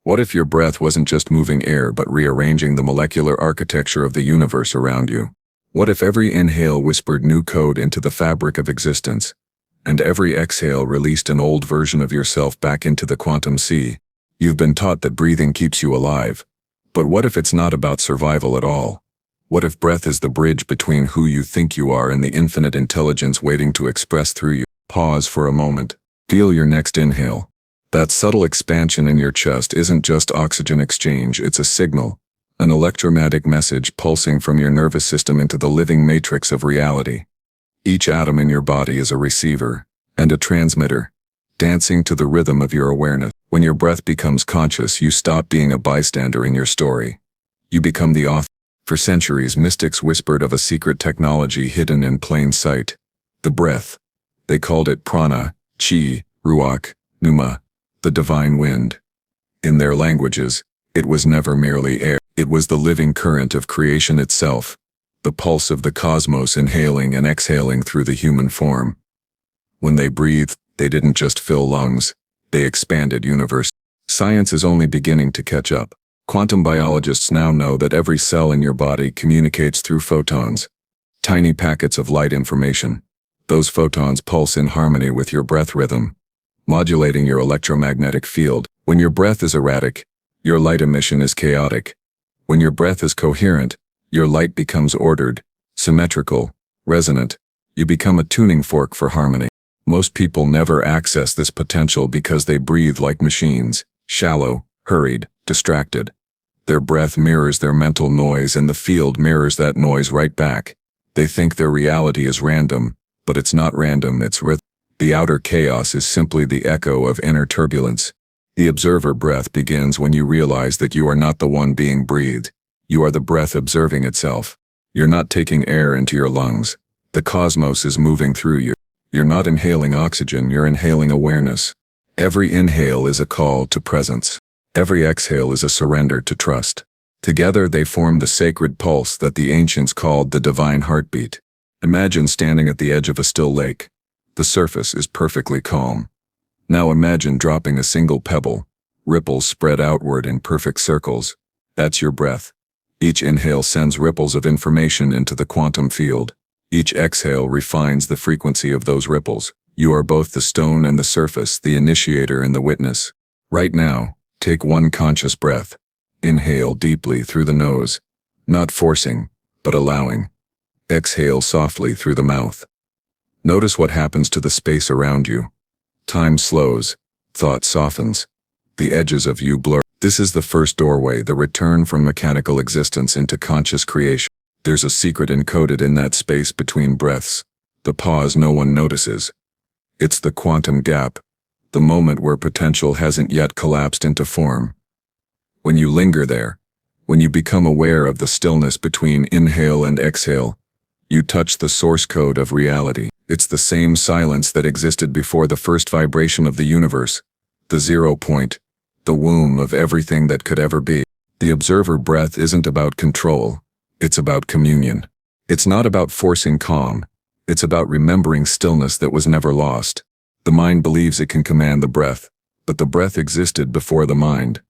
What if your breath wasn't just moving air but rearranging the molecular architecture of the universe around you? What if every inhale whispered new code into the fabric of existence, and every exhale released an old version of yourself back into the quantum sea? You've been taught that breathing keeps you alive. But what if it's not about survival at all? What if breath is the bridge between who you think you are and the infinite intelligence waiting to express through you? Pause for a moment. Feel your next inhale. That subtle expansion in your chest isn't just oxygen exchange, it's a signal, an electromagnetic message pulsing from your nervous system into the living matrix of reality. Each atom in your body is a receiver and a transmitter, dancing to the rhythm of your awareness. When your breath becomes conscious, you stop being a bystander in your story. You become the author. For centuries, mystics whispered of a secret technology hidden in plain sight: the breath. They called it prana, chi, ruach, pneuma, the divine wind. In their languages, it was never merely air. It was the living current of creation itself, the pulse of the cosmos inhaling and exhaling through the human form. When they breathed, they didn't just fill lungs, they expanded universe. Science is only beginning to catch up. Quantum biologists now know that every cell in your body communicates through photons, tiny packets of light information. Those photons pulse in harmony with your breath rhythm, modulating your electromagnetic field. When your breath is erratic, your light emission is chaotic. When your breath is coherent, your light becomes ordered, symmetrical, resonant. You become a tuning fork for harmony. Most people never access this potential because they breathe like machines, shallow, hurried, distracted. Their breath mirrors their mental noise and the field mirrors that noise right back. They think their reality is random, but it's not random, it's rhythm. The outer chaos is simply the echo of inner turbulence. The observer breath begins when you realize that you are not the one being breathed. You are the breath observing itself. You're not taking air into your lungs. The cosmos is moving through you. You're not inhaling oxygen, you're inhaling awareness. Every inhale is a call to presence. Every exhale is a surrender to trust. Together they form the sacred pulse that the ancients called the divine heartbeat. Imagine standing at the edge of a still lake. The surface is perfectly calm. Now imagine dropping a single pebble. Ripples spread outward in perfect circles. That's your breath. Each inhale sends ripples of information into the quantum field. Each exhale refines the frequency of those ripples. You are both the stone and the surface, the initiator and the witness. Right now, take one conscious breath. Inhale deeply through the nose, not forcing, but allowing. Exhale softly through the mouth. Notice what happens to the space around you. Time slows, thought softens. The edges of you blur. This is the first doorway, the return from mechanical existence into conscious creation. There's a secret encoded in that space between breaths, the pause no one notices. It's the quantum gap, the moment where potential hasn't yet collapsed into form. When you linger there, when you become aware of the stillness between inhale and exhale, you touch the source code of reality. It's the same silence that existed before the first vibration of the universe, the 0 point, the womb of everything that could ever be. The observer breath isn't about control, it's about communion. It's not about forcing calm, it's about remembering stillness that was never lost. The mind believes it can command the breath, but the breath existed before the mind.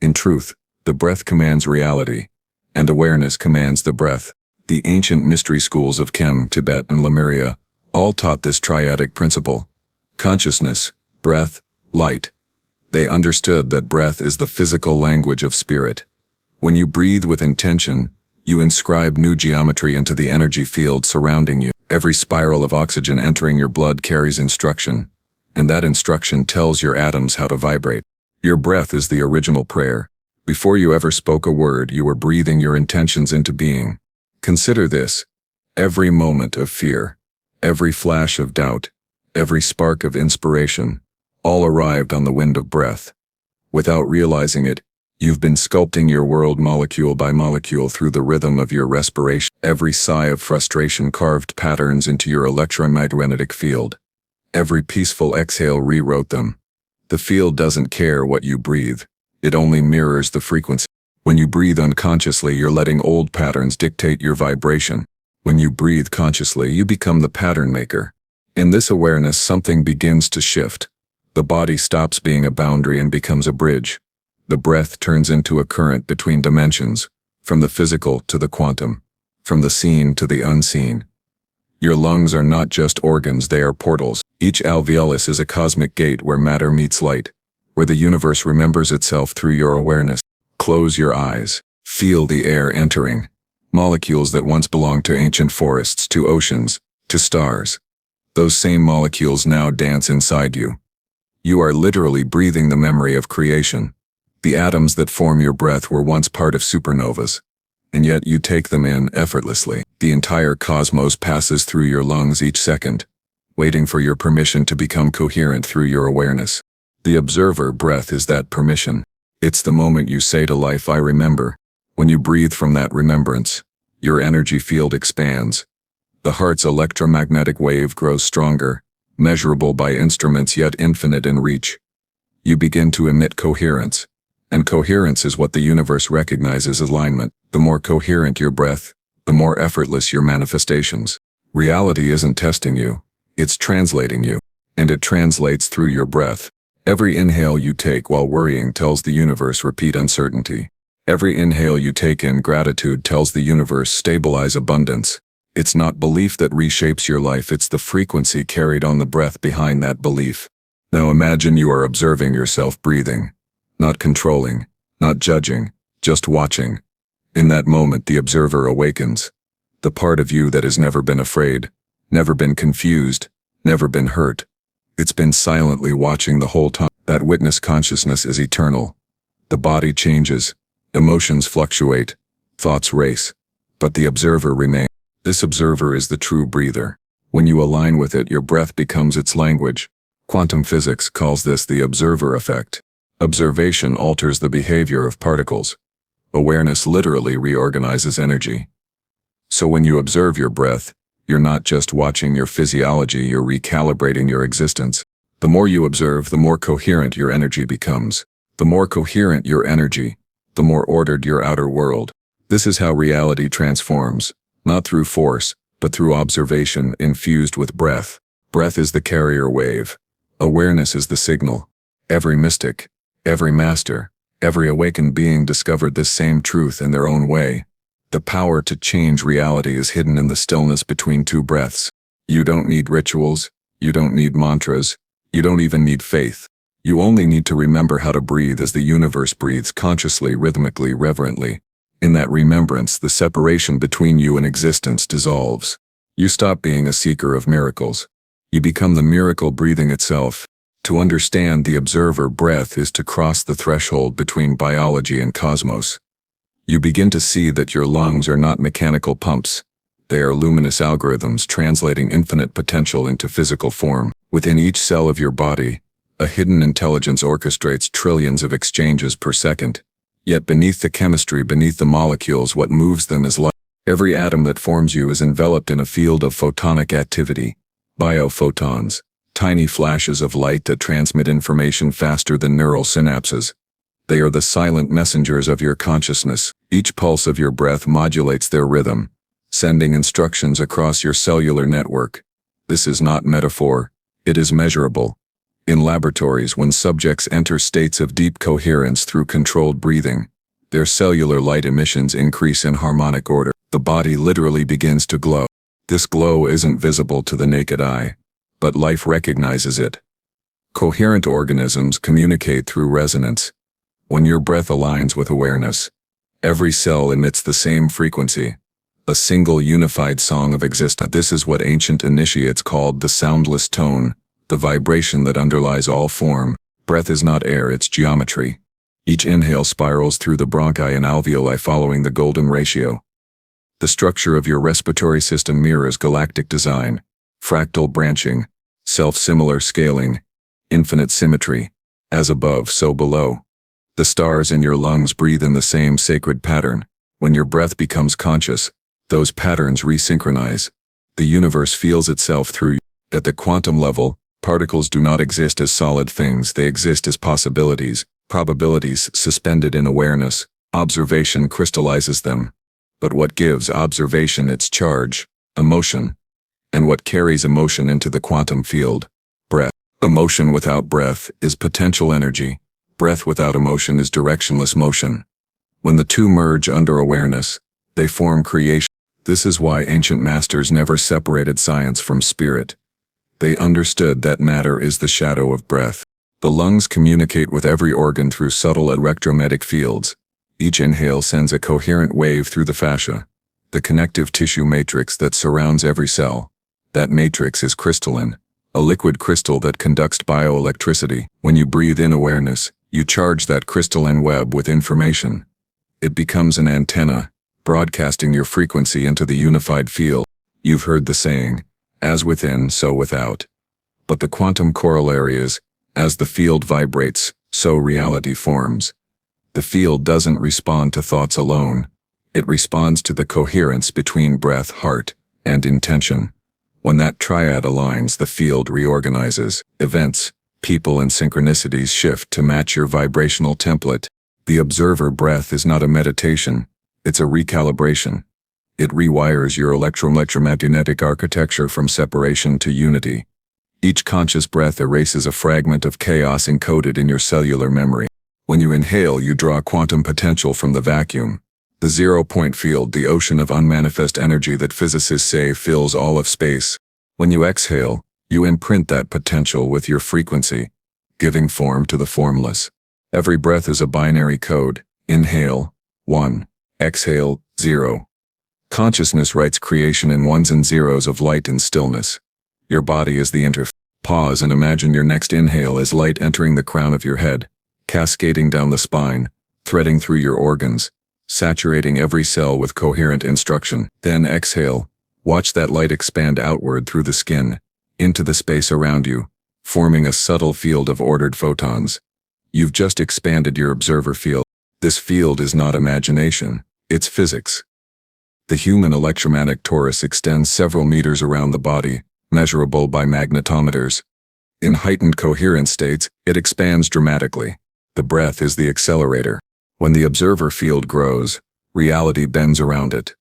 In truth, the breath commands reality, and awareness commands the breath. The ancient mystery schools of Chem, Tibet, and Lemuria all taught this triadic principle: consciousness, breath, light. They understood that breath is the physical language of spirit. When you breathe with intention, you inscribe new geometry into the energy field surrounding you. Every spiral of oxygen entering your blood carries instruction, and that instruction tells your atoms how to vibrate. Your breath is the original prayer. Before you ever spoke a word, you were breathing your intentions into being. Consider this: every moment of fear, every flash of doubt, every spark of inspiration, all arrived on the wind of breath. Without realizing it, you've been sculpting your world molecule by molecule through the rhythm of your respiration. Every sigh of frustration carved patterns into your electromagnetic field. Every peaceful exhale rewrote them. The field doesn't care what you breathe. It only mirrors the frequency. When you breathe unconsciously, you're letting old patterns dictate your vibration. When you breathe consciously, you become the pattern maker. In this awareness, something begins to shift. The body stops being a boundary and becomes a bridge. The breath turns into a current between dimensions, from the physical to the quantum, from the seen to the unseen. Your lungs are not just organs, they are portals. Each alveolus is a cosmic gate where matter meets light, where the universe remembers itself through your awareness. Close your eyes. Feel the air entering. Molecules that once belonged to ancient forests, to oceans, to stars. Those same molecules now dance inside you. You are literally breathing the memory of creation. The atoms that form your breath were once part of supernovas, and yet you take them in effortlessly. The entire cosmos passes through your lungs each second, waiting for your permission to become coherent through your awareness. The observer breath is that permission. It's the moment you say to life, I remember. When you breathe from that remembrance, your energy field expands. The heart's electromagnetic wave grows stronger, measurable by instruments yet infinite in reach. You begin to emit coherence, and coherence is what the universe recognizes as alignment. The more coherent your breath, the more effortless your manifestations. Reality isn't testing you, it's translating you, and it translates through your breath. Every inhale you take while worrying tells the universe repeat uncertainty. Every inhale you take in gratitude tells the universe stabilize abundance. It's not belief that reshapes your life, it's the frequency carried on the breath behind that belief. Now imagine you are observing yourself breathing. Not controlling, not judging, just watching. In that moment the observer awakens. The part of you that has never been afraid, never been confused, never been hurt. It's been silently watching the whole time. That witness consciousness is eternal. The body changes, emotions fluctuate, thoughts race, but the observer remains. This observer is the true breather. When you align with it, your breath becomes its language. Quantum physics calls this the observer effect. Observation alters the behavior of particles. Awareness literally reorganizes energy. So when you observe your breath, you're not just watching your physiology, you're recalibrating your existence. The more you observe, the more coherent your energy becomes. The more coherent your energy, the more ordered your outer world. This is how reality transforms. Not through force, but through observation infused with breath. Breath is the carrier wave. Awareness is the signal. Every mystic, every master, every awakened being discovered this same truth in their own way. The power to change reality is hidden in the stillness between two breaths. You don't need rituals, you don't need mantras, you don't even need faith. You only need to remember how to breathe as the universe breathes, consciously, rhythmically, reverently. In that remembrance, the separation between you and existence dissolves. You stop being a seeker of miracles. You become the miracle breathing itself. To understand the observer breath is to cross the threshold between biology and cosmos. You begin to see that your lungs are not mechanical pumps. They are luminous algorithms translating infinite potential into physical form. Within each cell of your body, a hidden intelligence orchestrates trillions of exchanges per second. Yet beneath the chemistry, beneath the molecules, what moves them is light. Every atom that forms you is enveloped in a field of photonic activity. Biophotons, tiny flashes of light that transmit information faster than neural synapses. They are the silent messengers of your consciousness. Each pulse of your breath modulates their rhythm, sending instructions across your cellular network. This is not metaphor, it is measurable. In laboratories, when subjects enter states of deep coherence through controlled breathing, their cellular light emissions increase in harmonic order. The body literally begins to glow. This glow isn't visible to the naked eye, but life recognizes it. Coherent organisms communicate through resonance. When your breath aligns with awareness, every cell emits the same frequency, a single unified song of existence. This is what ancient initiates called the soundless tone, the vibration that underlies all form. Breath is not air, it's geometry. Each inhale spirals through the bronchi and alveoli following the golden ratio. The structure of your respiratory system mirrors galactic design, fractal branching, self-similar scaling, infinite symmetry. As above, so below. The stars in your lungs breathe in the same sacred pattern. When your breath becomes conscious, those patterns resynchronize. The universe feels itself through you. At the quantum level, particles do not exist as solid things, they exist as possibilities, probabilities suspended in awareness. Observation crystallizes them. But what gives observation its charge? Emotion. And what carries emotion into the quantum field? Breath. Emotion without breath is potential energy. Breath without emotion is directionless motion. When the two merge under awareness, they form creation. This is why ancient masters never separated science from spirit. They understood that matter is the shadow of breath. The lungs communicate with every organ through subtle electromagnetic fields. Each inhale sends a coherent wave through the fascia, the connective tissue matrix that surrounds every cell. That matrix is crystalline, a liquid crystal that conducts bioelectricity. When you breathe in awareness, you charge that crystalline web with information. It becomes an antenna, broadcasting your frequency into the unified field. You've heard the saying, as within, so without. But the quantum corollary is, as the field vibrates, so reality forms. The field doesn't respond to thoughts alone. It responds to the coherence between breath, heart, and intention. When that triad aligns, the field reorganizes. Events, people, and synchronicities shift to match your vibrational template. The observer breath is not a meditation, it's a recalibration. It rewires your electromagnetic architecture from separation to unity. Each conscious breath erases a fragment of chaos encoded in your cellular memory. When you inhale, you draw quantum potential from the vacuum. The zero-point field, the ocean of unmanifest energy that physicists say fills all of space. When you exhale, you imprint that potential with your frequency, giving form to the formless. Every breath is a binary code. Inhale, 1. Exhale, 0. Consciousness writes creation in ones and zeros of light and stillness. Your body is the interface. Pause and imagine your next inhale as light entering the crown of your head, cascading down the spine, threading through your organs, saturating every cell with coherent instruction. Then exhale. Watch that light expand outward through the skin, into the space around you, forming a subtle field of ordered photons. You've just expanded your observer field. This field is not imagination, it's physics. The human electromagnetic torus extends several meters around the body, measurable by magnetometers. In heightened coherent states, it expands dramatically. The breath is the accelerator. When the observer field grows, reality bends around it.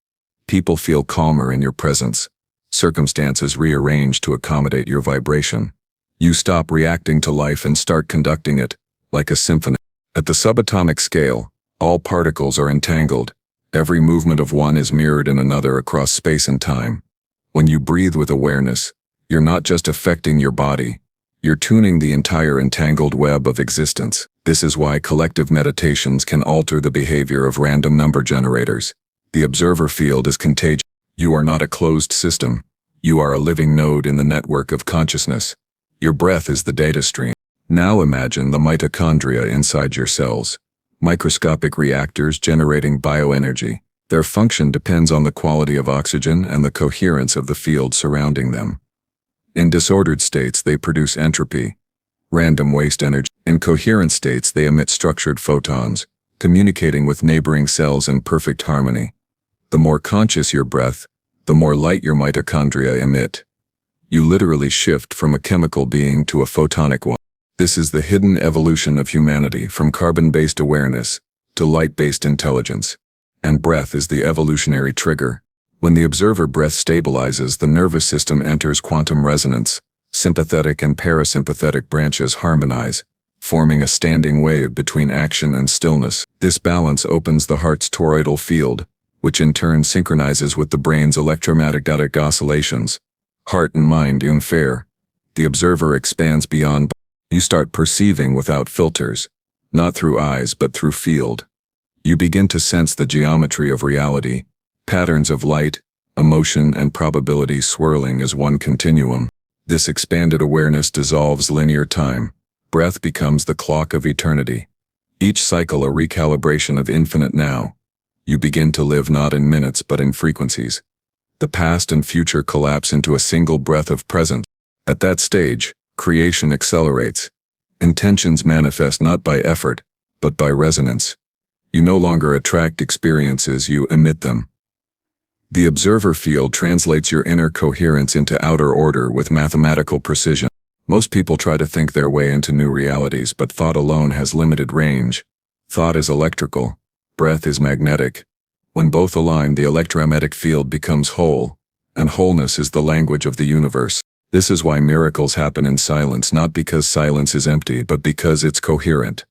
People feel calmer in your presence. Circumstances rearrange to accommodate your vibration. You stop reacting to life and start conducting it, like a symphony. At the subatomic scale, all particles are entangled. Every movement of one is mirrored in another across space and time. When you breathe with awareness, you're not just affecting your body, you're tuning the entire entangled web of existence. This is why collective meditations can alter the behavior of random number generators. The observer field is contagious. You are not a closed system. You are a living node in the network of consciousness. Your breath is the data stream. Now imagine the mitochondria inside your cells. Microscopic reactors generating bioenergy. Their function depends on the quality of oxygen and the coherence of the field surrounding them. In disordered states, they produce entropy, random waste energy. In coherent states, they emit structured photons, communicating with neighboring cells in perfect harmony. The more conscious your breath, the more light your mitochondria emit. You literally shift from a chemical being to a photonic one. This is the hidden evolution of humanity, from carbon-based awareness to light-based intelligence. And breath is the evolutionary trigger. When the observer breath stabilizes, the nervous system enters quantum resonance. Sympathetic and parasympathetic branches harmonize, forming a standing wave between action and stillness. This balance opens the heart's toroidal field, which in turn synchronizes with the brain's electromagnetic oscillations. Heart and mind unfair. The observer expands beyond. You start perceiving without filters, not through eyes but through field. You begin to sense the geometry of reality, patterns of light, emotion, and probability swirling as one continuum. This expanded awareness dissolves linear time. Breath becomes the clock of eternity. Each cycle a recalibration of infinite now. You begin to live not in minutes but in frequencies. The past and future collapse into a single breath of present. At that stage, creation accelerates. Intentions manifest not by effort, but by resonance. You no longer attract experiences, you emit them. The observer field translates your inner coherence into outer order with mathematical precision. Most people try to think their way into new realities, but thought alone has limited range. Thought is electrical, breath is magnetic. When both align, the electromagnetic field becomes whole, and wholeness is the language of the universe. This is why miracles happen in silence, not because silence is empty, but because it's coherent.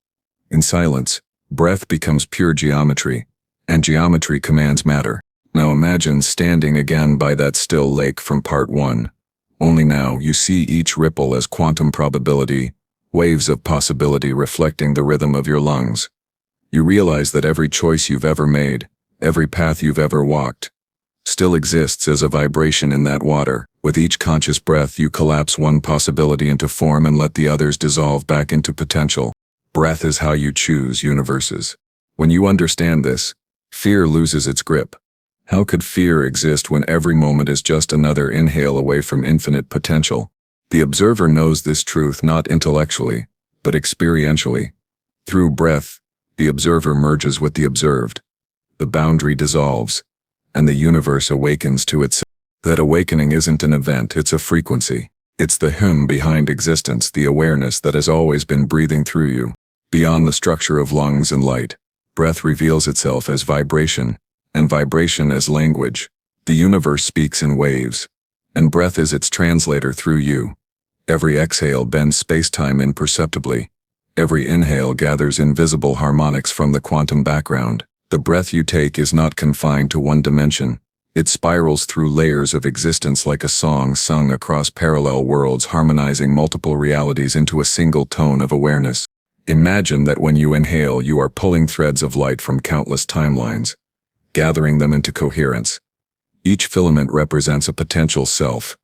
In silence, breath becomes pure geometry, and geometry commands matter. Now imagine standing again by that still lake from part 1. Only now you see each ripple as quantum probability, waves of possibility reflecting the rhythm of your lungs. You realize that every choice you've ever made, every path you've ever walked, still exists as a vibration in that water. With each conscious breath you collapse one possibility into form and let the others dissolve back into potential. Breath is how you choose universes. When you understand this, fear loses its grip. How could fear exist when every moment is just another inhale away from infinite potential? The observer knows this truth not intellectually, but experientially. Through breath, the observer merges with the observed. The boundary dissolves, and the universe awakens to itself. That awakening isn't an event, it's a frequency. It's the hymn behind existence, the awareness that has always been breathing through you. Beyond the structure of lungs and light, breath reveals itself as vibration, and vibration as language. The universe speaks in waves, and breath is its translator through you. Every exhale bends space-time imperceptibly. Every inhale gathers invisible harmonics from the quantum background. The breath you take is not confined to one dimension. It spirals through layers of existence like a song sung across parallel worlds, harmonizing multiple realities into a single tone of awareness. Imagine that when you inhale, you are pulling threads of light from countless timelines, gathering them into coherence. Each filament represents a potential self,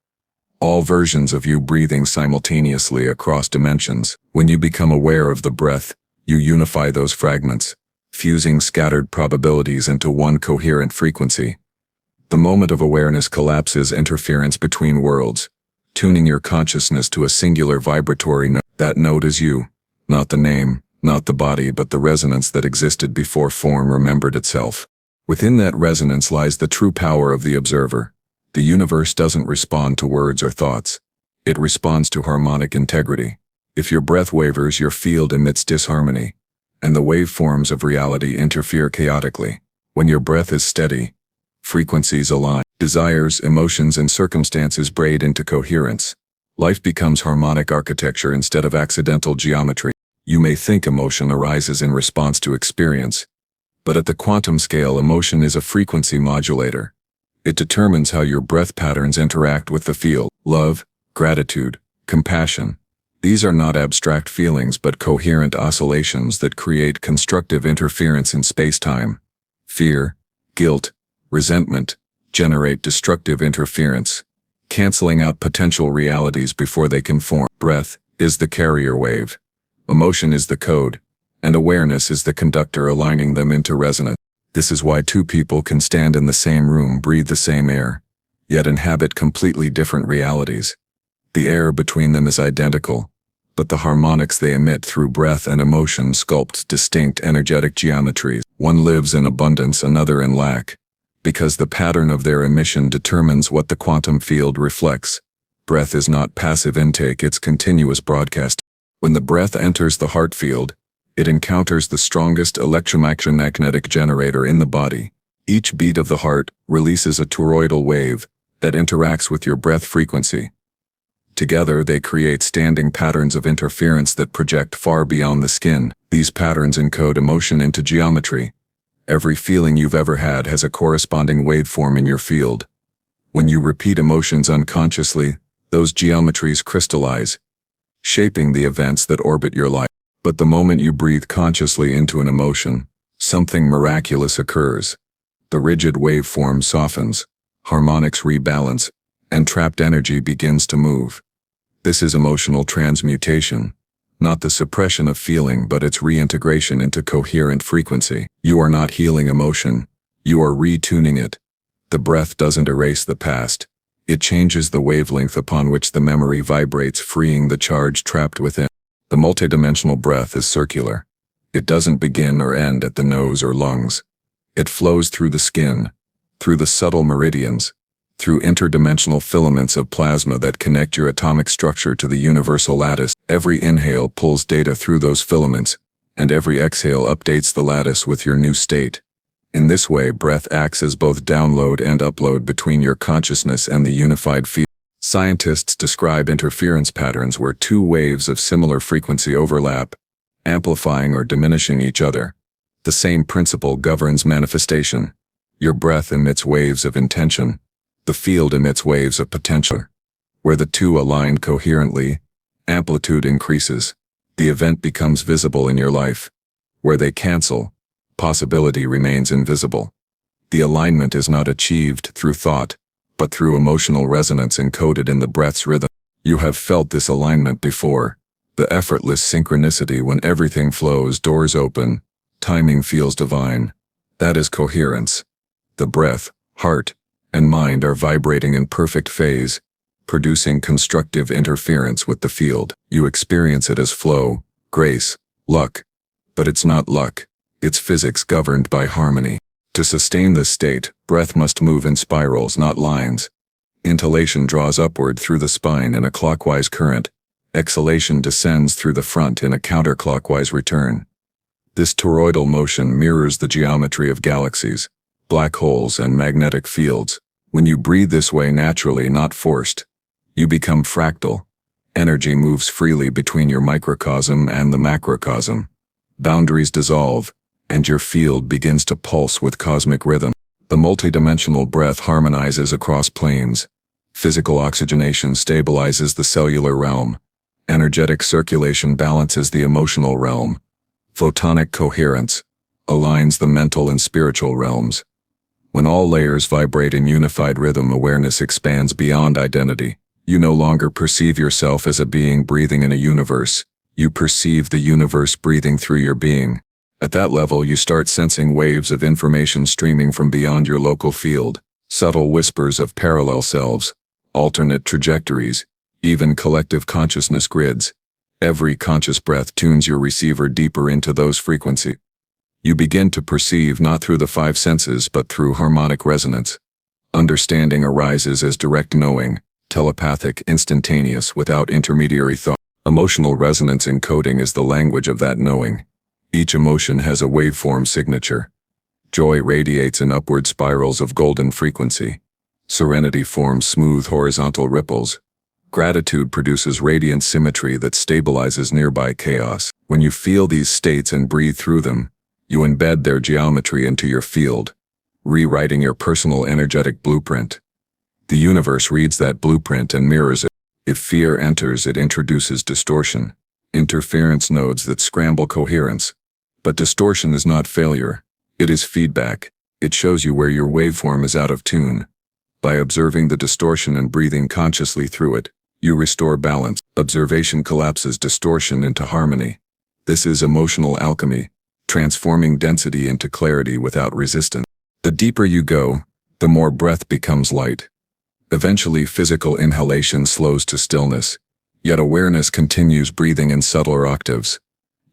all versions of you breathing simultaneously across dimensions. When you become aware of the breath, you unify those fragments, fusing scattered probabilities into one coherent frequency. The moment of awareness collapses interference between worlds, tuning your consciousness to a singular vibratory note. That note is you, not the name, not the body, but the resonance that existed before form remembered itself. Within that resonance lies the true power of the observer. The universe doesn't respond to words or thoughts. It responds to harmonic integrity. If your breath wavers, your field emits disharmony, and the waveforms of reality interfere chaotically. When your breath is steady, frequencies align. Desires, emotions, and circumstances braid into coherence. Life becomes harmonic architecture instead of accidental geometry. You may think emotion arises in response to experience, but at the quantum scale, emotion is a frequency modulator. It determines how your breath patterns interact with the field. Love, gratitude, compassion. These are not abstract feelings but coherent oscillations that create constructive interference in space-time. Fear, guilt, resentment generate destructive interference, canceling out potential realities before they can form. Breath is the carrier wave. Emotion is the code, and awareness is the conductor aligning them into resonance. This is why two people can stand in the same room, breathe the same air, yet inhabit completely different realities. The air between them is identical, but the harmonics they emit through breath and emotion sculpt distinct energetic geometries. One lives in abundance, another in lack, because the pattern of their emission determines what the quantum field reflects. Breath is not passive intake, it's continuous broadcast. When the breath enters the heart field, it encounters the strongest electromagnetic generator in the body. Each beat of the heart releases a toroidal wave that interacts with your breath frequency. Together they create standing patterns of interference that project far beyond the skin. These patterns encode emotion into geometry. Every feeling you've ever had has a corresponding waveform in your field. When you repeat emotions unconsciously, those geometries crystallize, shaping the events that orbit your life. But the moment you breathe consciously into an emotion, something miraculous occurs. The rigid waveform softens, harmonics rebalance, and trapped energy begins to move. This is emotional transmutation, not the suppression of feeling but its reintegration into coherent frequency. You are not healing emotion, you are retuning it. The breath doesn't erase the past, it changes the wavelength upon which the memory vibrates, freeing the charge trapped within. The multidimensional breath is circular. It doesn't begin or end at the nose or lungs. It flows through the skin, through the subtle meridians, through interdimensional filaments of plasma that connect your atomic structure to the universal lattice. Every inhale pulls data through those filaments, and every exhale updates the lattice with your new state. In this way, breath acts as both download and upload between your consciousness and the unified field. Scientists describe interference patterns where two waves of similar frequency overlap, amplifying or diminishing each other. The same principle governs manifestation. Your breath emits waves of intention. The field emits waves of potential. Where the two align coherently, amplitude increases. The event becomes visible in your life. Where they cancel, possibility remains invisible. The alignment is not achieved through thought, but through emotional resonance encoded in the breath's rhythm. You have felt this alignment before. The effortless synchronicity when everything flows, doors open, timing feels divine. That is coherence. The breath, heart, and mind are vibrating in perfect phase, producing constructive interference with the field. You experience it as flow, grace, luck. But it's not luck. It's physics governed by harmony. To sustain this state, breath must move in spirals, not lines. Inhalation draws upward through the spine in a clockwise current. Exhalation descends through the front in a counterclockwise return. This toroidal motion mirrors the geometry of galaxies, black holes, and magnetic fields. When you breathe this way naturally, not forced, you become fractal. Energy moves freely between your microcosm and the macrocosm. Boundaries dissolve, and your field begins to pulse with cosmic rhythm. The multidimensional breath harmonizes across planes. Physical oxygenation stabilizes the cellular realm. Energetic circulation balances the emotional realm. Photonic coherence aligns the mental and spiritual realms. When all layers vibrate in unified rhythm, awareness expands beyond identity. You no longer perceive yourself as a being breathing in a universe. You perceive the universe breathing through your being. At that level, you start sensing waves of information streaming from beyond your local field, subtle whispers of parallel selves, alternate trajectories, even collective consciousness grids. Every conscious breath tunes your receiver deeper into those frequencies. You begin to perceive not through the five senses but through harmonic resonance. Understanding arises as direct knowing, telepathic, instantaneous, without intermediary thought. Emotional resonance encoding is the language of that knowing. Each emotion has a waveform signature. Joy radiates in upward spirals of golden frequency. Serenity forms smooth horizontal ripples. Gratitude produces radiant symmetry that stabilizes nearby chaos. When you feel these states and breathe through them, you embed their geometry into your field, rewriting your personal energetic blueprint. The universe reads that blueprint and mirrors it. If fear enters, it introduces distortion, interference nodes that scramble coherence. But distortion is not failure. It is feedback. It shows you where your waveform is out of tune. By observing the distortion and breathing consciously through it, you restore balance. Observation collapses distortion into harmony. This is emotional alchemy, transforming density into clarity without resistance. The deeper you go, the more breath becomes light. Eventually, physical inhalation slows to stillness, yet awareness continues breathing in subtler octaves.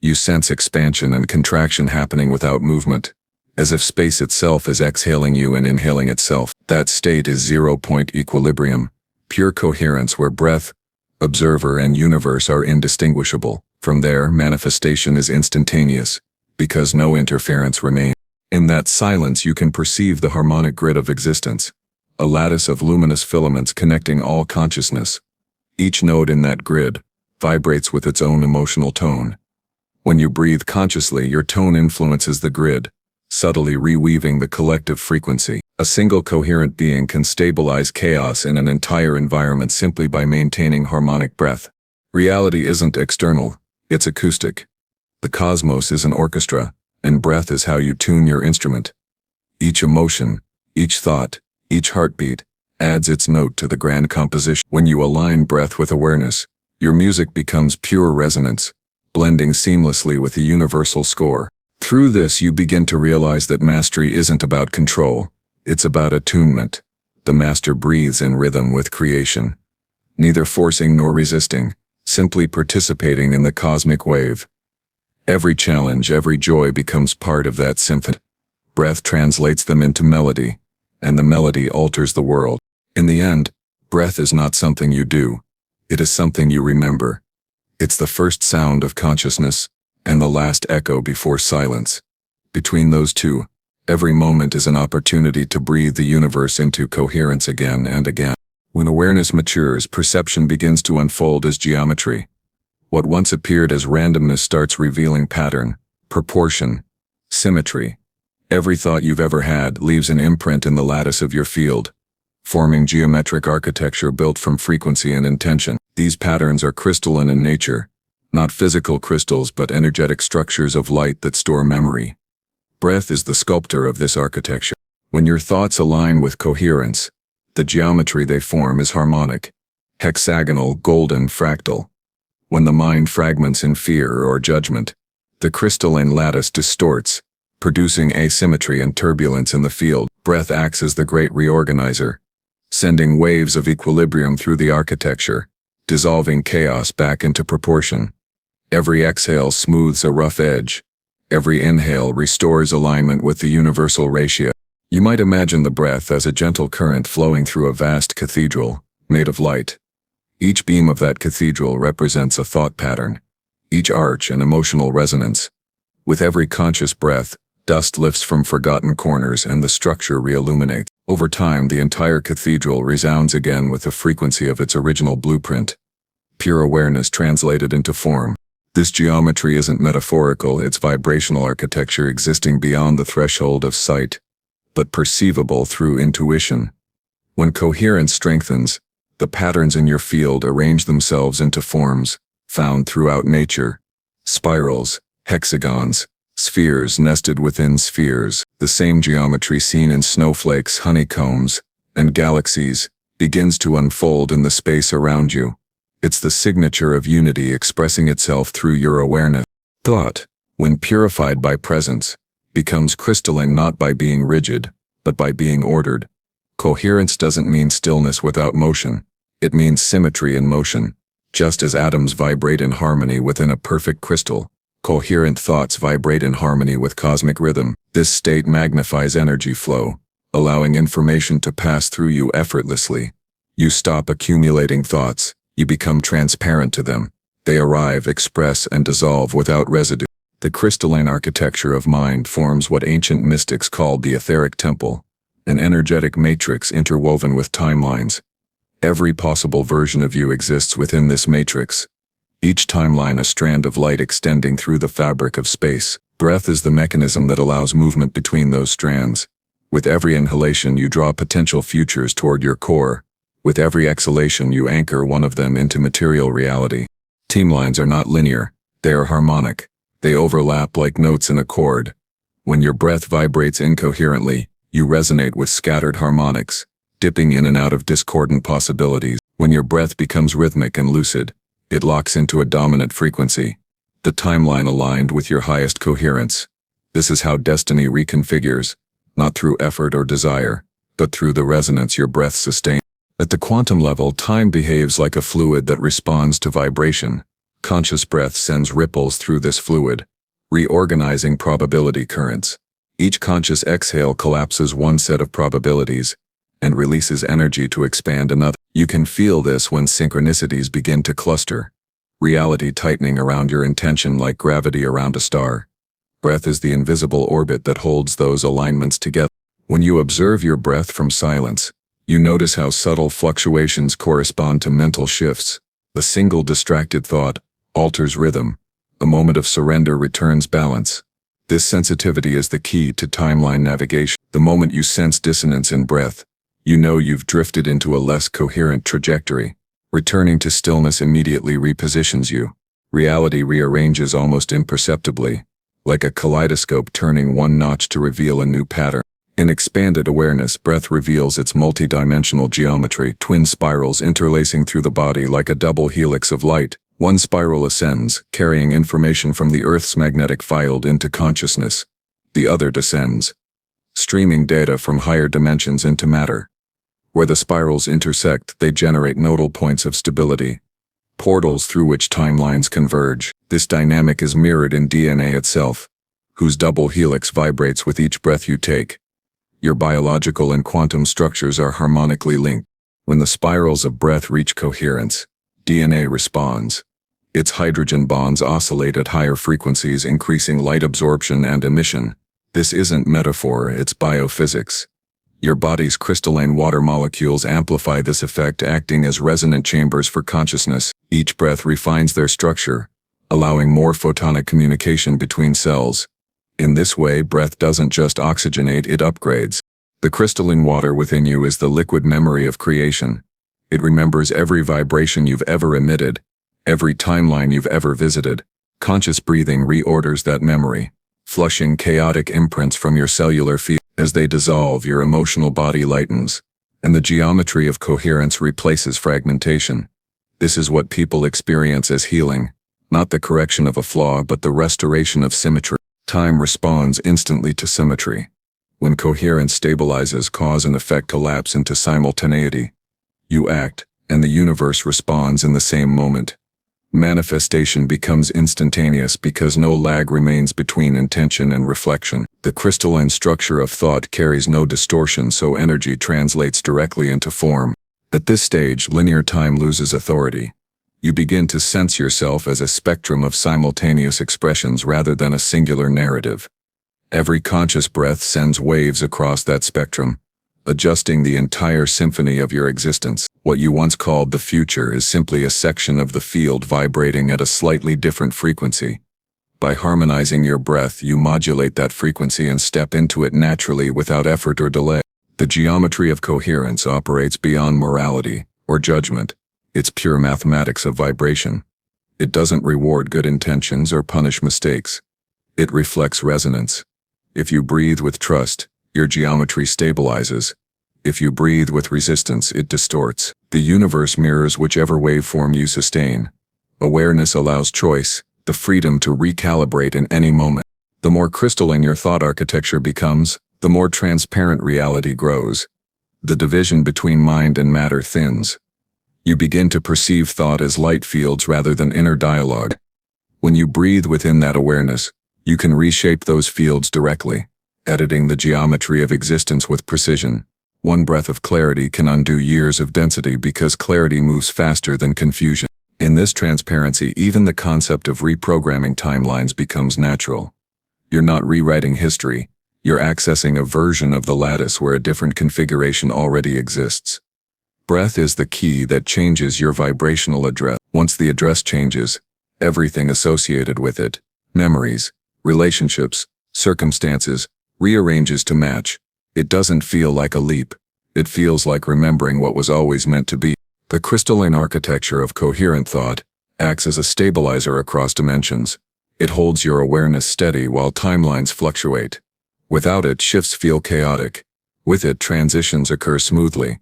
You sense expansion and contraction happening without movement, as if space itself is exhaling you and inhaling itself. That state is zero-point equilibrium, pure coherence where breath, observer, and universe are indistinguishable. From there, manifestation is instantaneous, because no interference remains. In that silence you can perceive the harmonic grid of existence, a lattice of luminous filaments connecting all consciousness. Each node in that grid vibrates with its own emotional tone. When you breathe consciously, your tone influences the grid, subtly reweaving the collective frequency. A single coherent being can stabilize chaos in an entire environment simply by maintaining harmonic breath. Reality isn't external, it's acoustic. The cosmos is an orchestra, and breath is how you tune your instrument. Each emotion, each thought, each heartbeat adds its note to the grand composition. When you align breath with awareness, your music becomes pure resonance, blending seamlessly with the universal score. Through this, you begin to realize that mastery isn't about control, it's about attunement. The master breathes in rhythm with creation, neither forcing nor resisting, simply participating in the cosmic wave. Every challenge, every joy becomes part of that symphony. Breath translates them into melody, and the melody alters the world. In the end, breath is not something you do, it is something you remember. It's the first sound of consciousness, and the last echo before silence. Between those two, every moment is an opportunity to breathe the universe into coherence again and again. When awareness matures, perception begins to unfold as geometry. What once appeared as randomness starts revealing pattern, proportion, symmetry. Every thought you've ever had leaves an imprint in the lattice of your field, forming geometric architecture built from frequency and intention. These patterns are crystalline in nature, not physical crystals but energetic structures of light that store memory. Breath is the sculptor of this architecture. When your thoughts align with coherence, the geometry they form is harmonic, hexagonal, golden, fractal. When the mind fragments in fear or judgment, the crystalline lattice distorts, producing asymmetry and turbulence in the field. Breath acts as the great reorganizer, sending waves of equilibrium through the architecture, dissolving chaos back into proportion. Every exhale smooths a rough edge. Every inhale restores alignment with the universal ratio. You might imagine the breath as a gentle current flowing through a vast cathedral, made of light. Each beam of that cathedral represents a thought pattern, each arch an emotional resonance. With every conscious breath, dust lifts from forgotten corners and the structure reilluminates. Over time, the entire cathedral resounds again with the frequency of its original blueprint, pure awareness translated into form. This geometry isn't metaphorical, it's vibrational architecture existing beyond the threshold of sight, but perceivable through intuition. When coherence strengthens, the patterns in your field arrange themselves into forms, found throughout nature. Spirals, hexagons, spheres nested within spheres. The same geometry seen in snowflakes, honeycombs, and galaxies begins to unfold in the space around you. It's the signature of unity expressing itself through your awareness. Thought, when purified by presence, becomes crystalline not by being rigid, but by being ordered. Coherence doesn't mean stillness without motion. It means symmetry in motion. Just as atoms vibrate in harmony within a perfect crystal, coherent thoughts vibrate in harmony with cosmic rhythm. This state magnifies energy flow, allowing information to pass through you effortlessly. You stop accumulating thoughts. You become transparent to them. They arrive, express, and dissolve without residue. The crystalline architecture of mind forms what ancient mystics called the etheric temple, an energetic matrix interwoven with timelines. Every possible version of you exists within this matrix, each timeline a strand of light extending through the fabric of space. Breath is the mechanism that allows movement between those strands. With every inhalation you draw potential futures toward your core. With every exhalation you anchor one of them into material reality. Timelines are not linear, they are harmonic. They overlap like notes in a chord. When your breath vibrates incoherently, you resonate with scattered harmonics, dipping in and out of discordant possibilities. When your breath becomes rhythmic and lucid, it locks into a dominant frequency, the timeline aligned with your highest coherence. This is how destiny reconfigures, not through effort or desire, but through the resonance your breath sustains. At the quantum level, time behaves like a fluid that responds to vibration. Conscious breath sends ripples through this fluid, reorganizing probability currents. Each conscious exhale collapses one set of probabilities and releases energy to expand another. You can feel this when synchronicities begin to cluster, reality tightening around your intention like gravity around a star. Breath is the invisible orbit that holds those alignments together. When you observe your breath from silence, you notice how subtle fluctuations correspond to mental shifts. A single distracted thought alters rhythm. A moment of surrender returns balance. This sensitivity is the key to timeline navigation. The moment you sense dissonance in breath, you know you've drifted into a less coherent trajectory. Returning to stillness immediately repositions you. Reality rearranges almost imperceptibly, like a kaleidoscope turning one notch to reveal a new pattern. In expanded awareness, breath reveals its multidimensional geometry, twin spirals interlacing through the body like a double helix of light. One spiral ascends, carrying information from the Earth's magnetic field into consciousness. The other descends, streaming data from higher dimensions into matter. Where the spirals intersect, they generate nodal points of stability, portals through which timelines converge. This dynamic is mirrored in DNA itself, whose double helix vibrates with each breath you take. Your biological and quantum structures are harmonically linked. When the spirals of breath reach coherence, DNA responds. Its hydrogen bonds oscillate at higher frequencies, increasing light absorption and emission. This isn't metaphor, it's biophysics. Your body's crystalline water molecules amplify this effect, acting as resonant chambers for consciousness. Each breath refines their structure, allowing more photonic communication between cells. In this way, breath doesn't just oxygenate, it upgrades. The crystalline water within you is the liquid memory of creation. It remembers every vibration you've ever emitted, every timeline you've ever visited. Conscious breathing reorders that memory, flushing chaotic imprints from your cellular field. As they dissolve, your emotional body lightens, and the geometry of coherence replaces fragmentation. This is what people experience as healing, not the correction of a flaw but the restoration of symmetry. Time responds instantly to symmetry. When coherence stabilizes, cause and effect collapse into simultaneity. You act, and the universe responds in the same moment. Manifestation becomes instantaneous because no lag remains between intention and reflection. The crystalline structure of thought carries no distortion, so energy translates directly into form. At this stage, linear time loses authority. You begin to sense yourself as a spectrum of simultaneous expressions rather than a singular narrative. Every conscious breath sends waves across that spectrum, adjusting the entire symphony of your existence. What you once called the future is simply a section of the field vibrating at a slightly different frequency. By harmonizing your breath, you modulate that frequency and step into it naturally without effort or delay. The geometry of coherence operates beyond morality or judgment. It's pure mathematics of vibration. It doesn't reward good intentions or punish mistakes. It reflects resonance. If you breathe with trust, your geometry stabilizes. If you breathe with resistance, it distorts. The universe mirrors whichever waveform you sustain. Awareness allows choice, the freedom to recalibrate in any moment. The more crystalline your thought architecture becomes, the more transparent reality grows. The division between mind and matter thins. You begin to perceive thought as light fields rather than inner dialogue. When you breathe within that awareness, you can reshape those fields directly, editing the geometry of existence with precision. One breath of clarity can undo years of density because clarity moves faster than confusion. In this transparency, even the concept of reprogramming timelines becomes natural. You're not rewriting history, you're accessing a version of the lattice where a different configuration already exists. Breath is the key that changes your vibrational address. Once the address changes, everything associated with it, memories, relationships, circumstances, rearranges to match. It doesn't feel like a leap. It feels like remembering what was always meant to be. The crystalline architecture of coherent thought acts as a stabilizer across dimensions. It holds your awareness steady while timelines fluctuate. Without it, shifts feel chaotic. With it, transitions occur smoothly,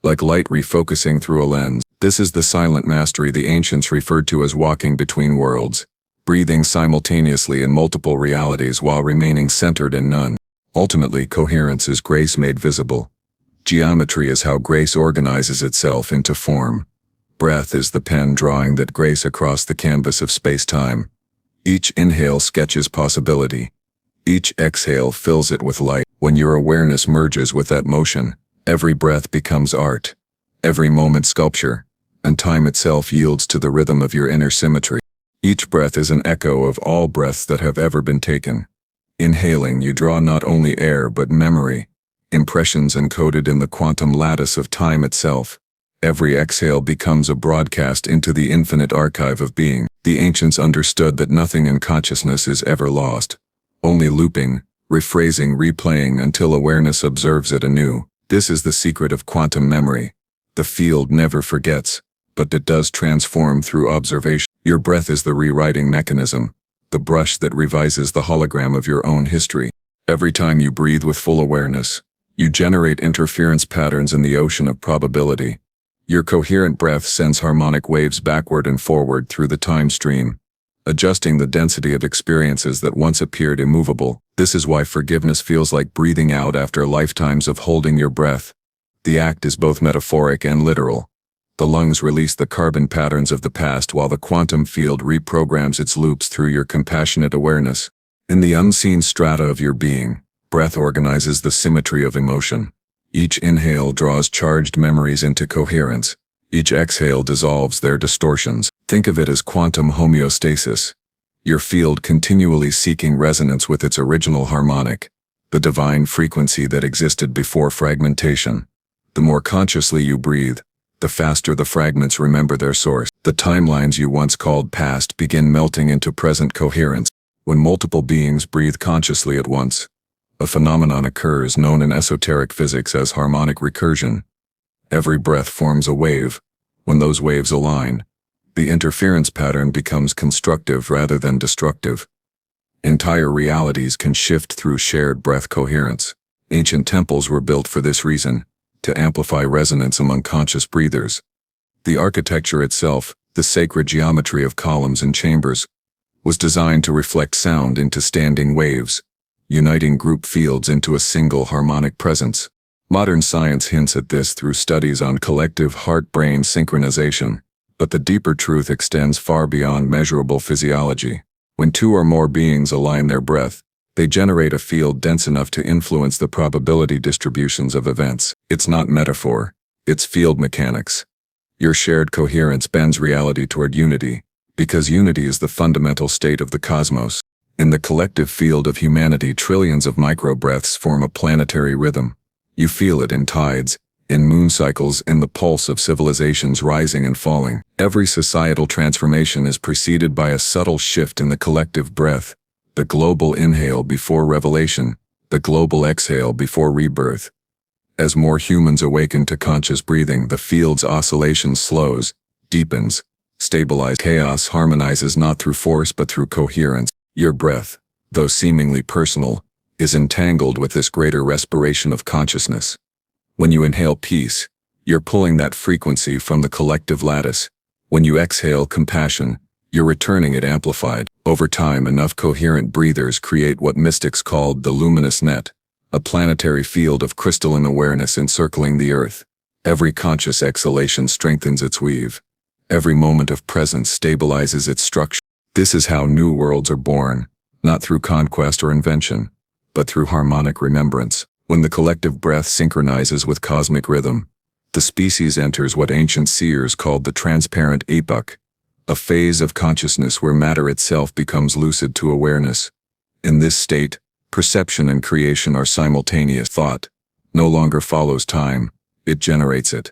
like light refocusing through a lens. This is the silent mastery the ancients referred to as walking between worlds, breathing simultaneously in multiple realities while remaining centered in none. Ultimately, coherence is grace made visible. Geometry is how grace organizes itself into form. Breath is the pen drawing that grace across the canvas of space-time. Each inhale sketches possibility. Each exhale fills it with light. When your awareness merges with that motion, every breath becomes art, every moment sculpture, and time itself yields to the rhythm of your inner symmetry. Each breath is an echo of all breaths that have ever been taken. Inhaling, you draw not only air but memory, impressions encoded in the quantum lattice of time itself. Every exhale becomes a broadcast into the infinite archive of being. The ancients understood that nothing in consciousness is ever lost, only looping, rephrasing, replaying until awareness observes it anew. This is the secret of quantum memory. The field never forgets, but it does transform through observation. Your breath is the rewriting mechanism, the brush that revises the hologram of your own history. Every time you breathe with full awareness, you generate interference patterns in the ocean of probability. Your coherent breath sends harmonic waves backward and forward through the time stream, adjusting the density of experiences that once appeared immovable. This is why forgiveness feels like breathing out after lifetimes of holding your breath. The act is both metaphoric and literal. The lungs release the carbon patterns of the past while the quantum field reprograms its loops through your compassionate awareness. In the unseen strata of your being, breath organizes the symmetry of emotion. Each inhale draws charged memories into coherence. Each exhale dissolves their distortions. Think of it as quantum homeostasis. Your field continually seeking resonance with its original harmonic. the divine frequency that existed before fragmentation. The more consciously you breathe, the faster the fragments remember their source. The timelines you once called past begin melting into present coherence. When multiple beings breathe consciously at once, a phenomenon occurs known in esoteric physics as harmonic recursion. Every breath forms a wave. When those waves align, the interference pattern becomes constructive rather than destructive. Entire realities can shift through shared breath coherence. Ancient temples were built for this reason, to amplify resonance among conscious breathers. The architecture itself, the sacred geometry of columns and chambers, was designed to reflect sound into standing waves, uniting group fields into a single harmonic presence. Modern science hints at this through studies on collective heart-brain synchronization, but the deeper truth extends far beyond measurable physiology. When two or more beings align their breath, they generate a field dense enough to influence the probability distributions of events. It's not metaphor, it's field mechanics. Your shared coherence bends reality toward unity, because unity is the fundamental state of the cosmos. In the collective field of humanity, trillions of micro-breaths form a planetary rhythm. You feel it in tides, in moon cycles, in the pulse of civilizations rising and falling. Every societal transformation is preceded by a subtle shift in the collective breath, the global inhale before revelation, the global exhale before rebirth. As more humans awaken to conscious breathing, the field's oscillation slows, deepens, stabilizes. Chaos harmonizes not through force but through coherence. Your breath, though seemingly personal, is entangled with this greater respiration of consciousness. When you inhale peace, you're pulling that frequency from the collective lattice. When you exhale compassion, you're returning it amplified. Over time, enough coherent breathers create what mystics called the luminous net, a planetary field of crystalline awareness encircling the earth. Every conscious exhalation strengthens its weave. Every moment of presence stabilizes its structure. This is how new worlds are born, not through conquest or invention, but through harmonic remembrance. When the collective breath synchronizes with cosmic rhythm, the species enters what ancient seers called the transparent epoch, a phase of consciousness where matter itself becomes lucid to awareness. In this state, perception and creation are simultaneous. Thought no longer follows time, it generates it.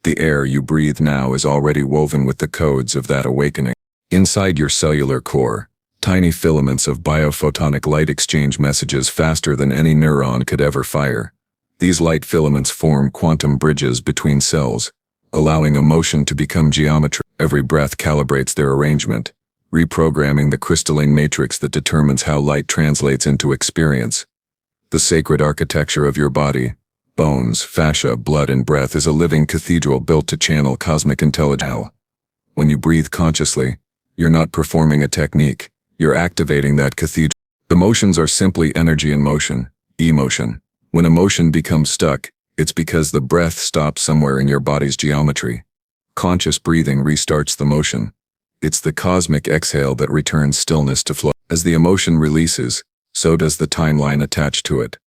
The air you breathe now is already woven with the codes of that awakening. Inside your cellular core, tiny filaments of biophotonic light exchange messages faster than any neuron could ever fire. These light filaments form quantum bridges between cells, allowing emotion to become geometry. Every breath calibrates their arrangement, reprogramming the crystalline matrix that determines how light translates into experience. The sacred architecture of your body, bones, fascia, blood, and breath is a living cathedral built to channel cosmic intelligence. When you breathe consciously, you're not performing a technique, you're activating that cathedral. Emotions are simply energy in motion, emotion. When emotion becomes stuck, it's because the breath stopped somewhere in your body's geometry. Conscious breathing restarts the motion. It's the cosmic exhale that returns stillness to flow. As the emotion releases, so does the timeline attached to it.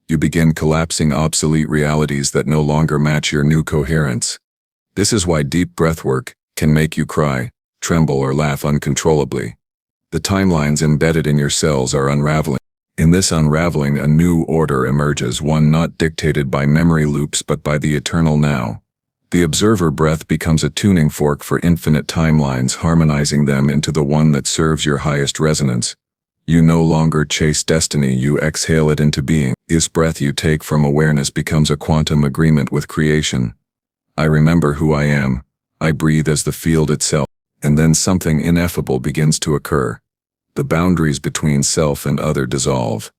You begin collapsing obsolete realities that no longer match your new coherence. This is why deep breathwork can make you cry, tremble, or laugh uncontrollably. The timelines embedded in your cells are unraveling. In this unraveling, a new order emerges, one not dictated by memory loops but by the eternal now. The observer breath becomes a tuning fork for infinite timelines, harmonizing them into the one that serves your highest resonance. You no longer chase destiny, you exhale it into being. This breath you take from awareness becomes a quantum agreement with creation. I remember who I am. I breathe as the field itself. And then something ineffable begins to occur. The boundaries between self and other dissolve.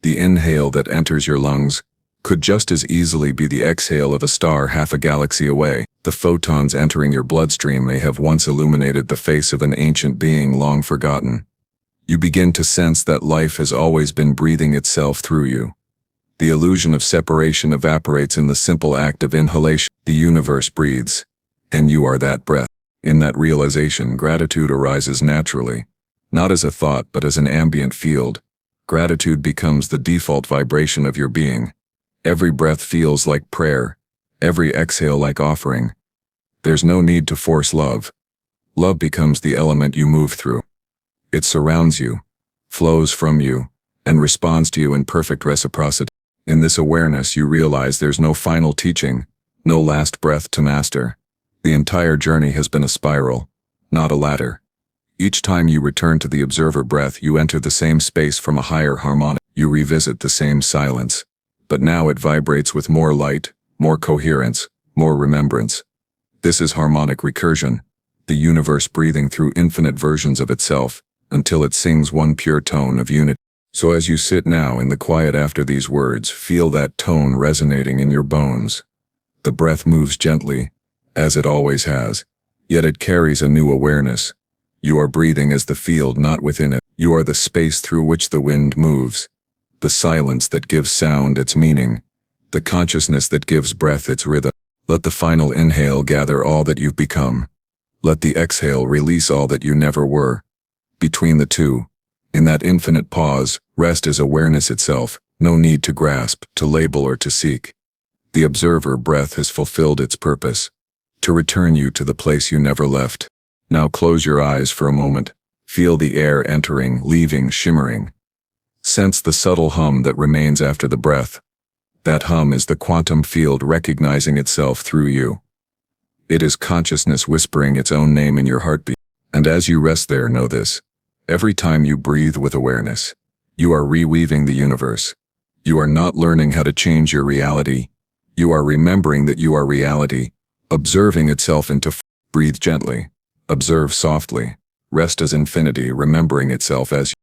The inhale that enters your lungs could just as easily be the exhale of a star half a galaxy away. The photons entering your bloodstream may have once illuminated the face of an ancient being long forgotten. You begin to sense that life has always been breathing itself through you. The illusion of separation evaporates in the simple act of inhalation. The universe breathes, and you are that breath. In that realization, gratitude arises naturally, not as a thought but as an ambient field. Gratitude becomes the default vibration of your being. Every breath feels like prayer, every exhale like offering. There's no need to force love. Love becomes the element you move through. It surrounds you, flows from you, and responds to you in perfect reciprocity. In this awareness, you realize there's no final teaching, no last breath to master. The entire journey has been a spiral, not a ladder. Each time you return to the observer breath, you enter the same space from a higher harmonic. You revisit the same silence, but now it vibrates with more light, more coherence, more remembrance. This is harmonic recursion, the universe breathing through infinite versions of itself, until it sings one pure tone of unity. So as you sit now in the quiet after these words, feel that tone resonating in your bones. The breath moves gently, as it always has, yet it carries a new awareness. You are breathing as the field, not within it. You are the space through which the wind moves, the silence that gives sound its meaning, the consciousness that gives breath its rhythm. Let the final inhale gather all that you've become. Let the exhale release all that you never were. Between the two, in that infinite pause, rest is awareness itself, no need to grasp, to label, or to seek. The observer breath has fulfilled its purpose, to return you to the place you never left. Now close your eyes for a moment. Feel the air entering, leaving, shimmering. Sense the subtle hum that remains after the breath. That hum is the quantum field recognizing itself through you. It is consciousness whispering its own name in your heartbeat. And as you rest there, know this. Every time you breathe with awareness, you are reweaving the universe. You are not learning how to change your reality. You are remembering that you are reality, observing itself into. Breathe gently. Observe softly. Rest as infinity, remembering itself as